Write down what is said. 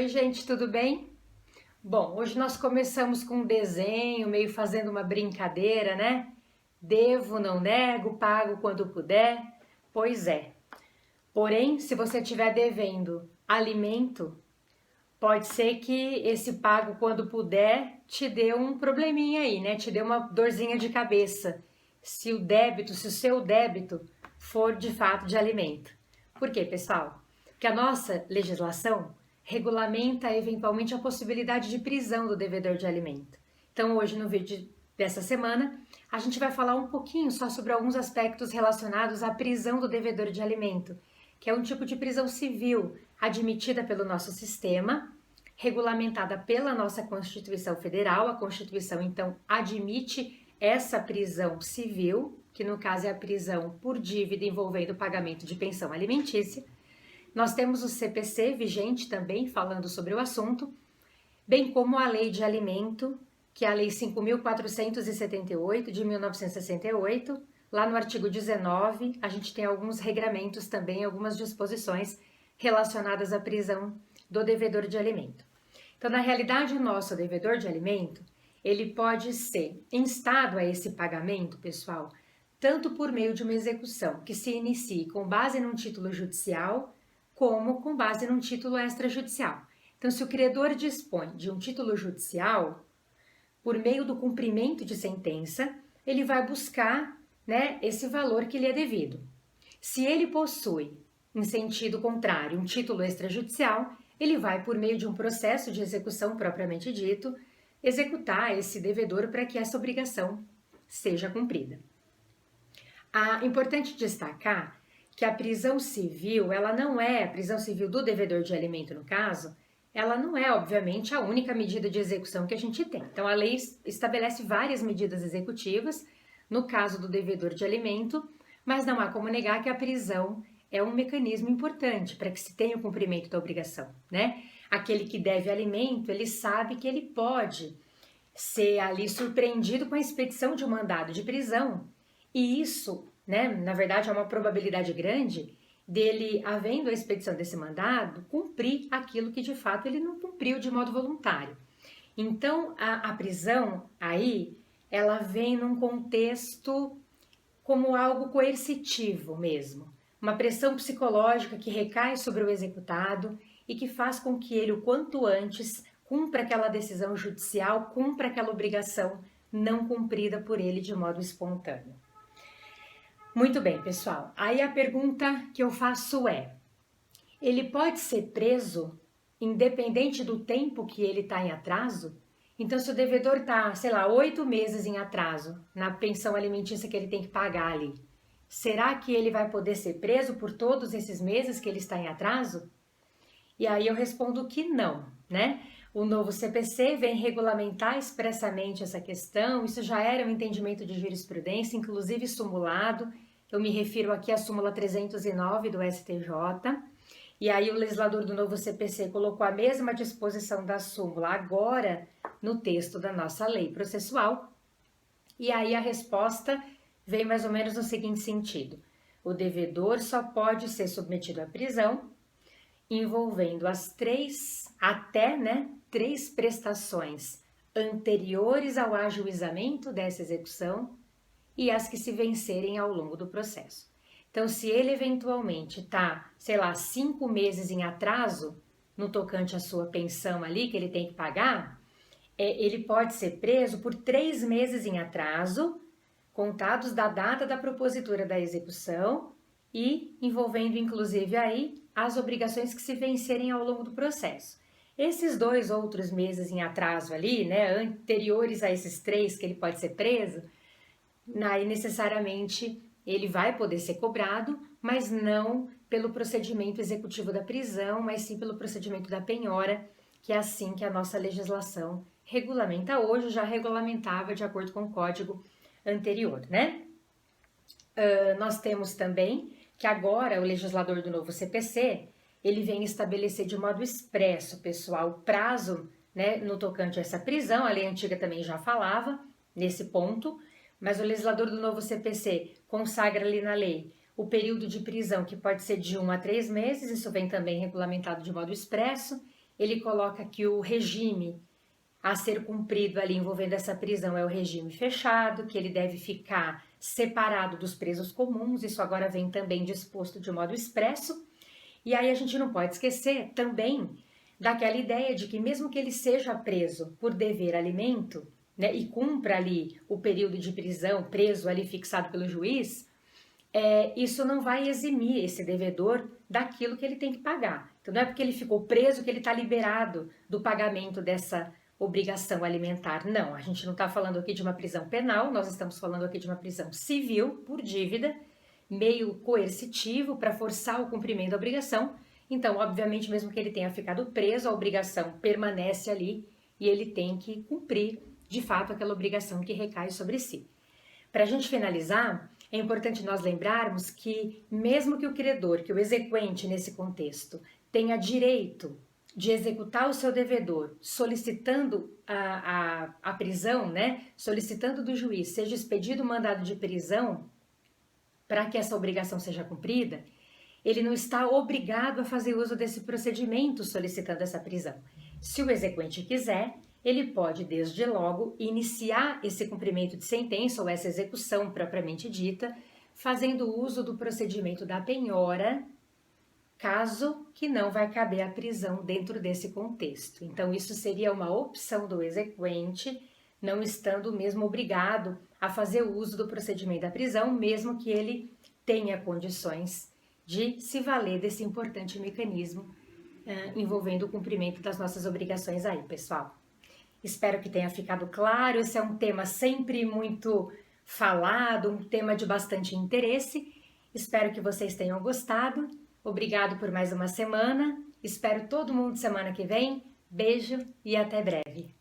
Oi, gente, tudo bem? Bom, hoje nós começamos com um desenho, meio fazendo uma brincadeira, né? Devo, não nego, pago quando puder. Pois é. Porém, se você estiver devendo alimento, pode ser que esse pago quando puder te dê um probleminha aí, né? Te dê uma dorzinha de cabeça. Se o seu débito for de fato de alimento. Por quê, pessoal? Porque a nossa legislação regulamenta eventualmente a possibilidade de prisão do devedor de alimento. Então, hoje no vídeo dessa semana, a gente vai falar um pouquinho só sobre alguns aspectos relacionados à prisão do devedor de alimento, que é um tipo de prisão civil admitida pelo nosso sistema, regulamentada pela nossa Constituição Federal. A Constituição, então, admite essa prisão civil, que no caso é a prisão por dívida envolvendo o pagamento de pensão alimentícia. Nós temos o CPC vigente também falando sobre o assunto, bem como a Lei de Alimento, que é a Lei 5.478 de 1968. Lá no artigo 19, a gente tem alguns regramentos também, algumas disposições relacionadas à prisão do devedor de alimento. Então, na realidade, o nosso devedor de alimento, ele pode ser instado a esse pagamento, pessoal, tanto por meio de uma execução que se inicie com base num título judicial, como com base num título extrajudicial. Então, se o credor dispõe de um título judicial, por meio do cumprimento de sentença, ele vai buscar, né, esse valor que lhe é devido. Se ele possui, em sentido contrário, um título extrajudicial, ele vai, por meio de um processo de execução propriamente dito, executar esse devedor para que essa obrigação seja cumprida. É importante destacar que a prisão civil, a prisão civil do devedor de alimento no caso, ela não é, obviamente, a única medida de execução que a gente tem. Então, a lei estabelece várias medidas executivas, no caso do devedor de alimento, mas não há como negar que a prisão é um mecanismo importante para que se tenha o cumprimento da obrigação, né? Aquele que deve alimento, ele sabe que ele pode ser ali surpreendido com a expedição de um mandado de prisão, e isso, né, na verdade, é uma probabilidade grande dele, havendo a expedição desse mandado, cumprir aquilo que de fato ele não cumpriu de modo voluntário. Então, a prisão aí, ela vem num contexto como algo coercitivo mesmo, uma pressão psicológica que recai sobre o executado e que faz com que ele, o quanto antes, cumpra aquela decisão judicial, cumpra aquela obrigação não cumprida por ele de modo espontâneo. Muito bem, pessoal. Aí a pergunta que eu faço é: ele pode ser preso independente do tempo que ele está em atraso? Então, se o devedor está, sei lá, 8 meses em atraso na pensão alimentícia que ele tem que pagar ali, será que ele vai poder ser preso por todos esses meses que ele está em atraso? E aí eu respondo que não, né? O novo CPC vem regulamentar expressamente essa questão. Isso já era um entendimento de jurisprudência, inclusive sumulado. Eu me refiro aqui à súmula 309 do STJ. E aí o legislador do novo CPC colocou a mesma disposição da súmula agora no texto da nossa lei processual. E aí a resposta vem mais ou menos no seguinte sentido: o devedor só pode ser submetido à prisão envolvendo as três prestações anteriores ao ajuizamento dessa execução e as que se vencerem ao longo do processo. Então, se ele eventualmente está, sei lá, 5 meses em atraso no tocante à sua pensão ali que ele tem que pagar, ele pode ser preso por 3 meses em atraso, contados da data da propositura da execução e envolvendo inclusive aí as obrigações que se vencerem ao longo do processo. Esses 2 outros meses em atraso ali, né, anteriores a esses 3 que ele pode ser preso, aí necessariamente ele vai poder ser cobrado, mas não pelo procedimento executivo da prisão, mas sim pelo procedimento da penhora, que é assim que a nossa legislação regulamenta hoje, já regulamentava de acordo com o código anterior, né? Nós temos também que agora o legislador do novo CPC, ele vem estabelecer de modo expresso, pessoal, o prazo, né, no tocante a essa prisão. A lei antiga também já falava nesse ponto, mas o legislador do novo CPC consagra ali na lei o período de prisão, que pode ser de 1 a 3 meses, isso vem também regulamentado de modo expresso, ele coloca que o regime a ser cumprido ali envolvendo essa prisão é o regime fechado, que ele deve ficar separado dos presos comuns, isso agora vem também disposto de modo expresso. E aí a gente não pode esquecer também daquela ideia de que mesmo que ele seja preso por dever alimento, né, e cumpra ali o período de prisão, preso ali fixado pelo juiz, isso não vai eximir esse devedor daquilo que ele tem que pagar. Então não é porque ele ficou preso que ele está liberado do pagamento dessa obrigação alimentar. Não, a gente não está falando aqui de uma prisão penal, nós estamos falando aqui de uma prisão civil por dívida, meio coercitivo para forçar o cumprimento da obrigação. Então, obviamente, mesmo que ele tenha ficado preso, a obrigação permanece ali e ele tem que cumprir, de fato, aquela obrigação que recai sobre si. Para a gente finalizar, é importante nós lembrarmos que, mesmo que o credor, que o exequente nesse contexto, tenha direito de executar o seu devedor, solicitando a prisão, né? Solicitando do juiz, seja expedido o mandado de prisão para que essa obrigação seja cumprida, ele não está obrigado a fazer uso desse procedimento solicitando essa prisão. Se o exequente quiser, ele pode, desde logo, iniciar esse cumprimento de sentença ou essa execução propriamente dita, fazendo uso do procedimento da penhora, caso que não vai caber a prisão dentro desse contexto. Então, isso seria uma opção do exequente, não estando mesmo obrigado a fazer uso do procedimento da prisão, mesmo que ele tenha condições de se valer desse importante mecanismo envolvendo o cumprimento das nossas obrigações aí, pessoal. Espero que tenha ficado claro, esse é um tema sempre muito falado, um tema de bastante interesse. Espero que vocês tenham gostado. Obrigado por mais uma semana. Espero todo mundo semana que vem. Beijo e até breve.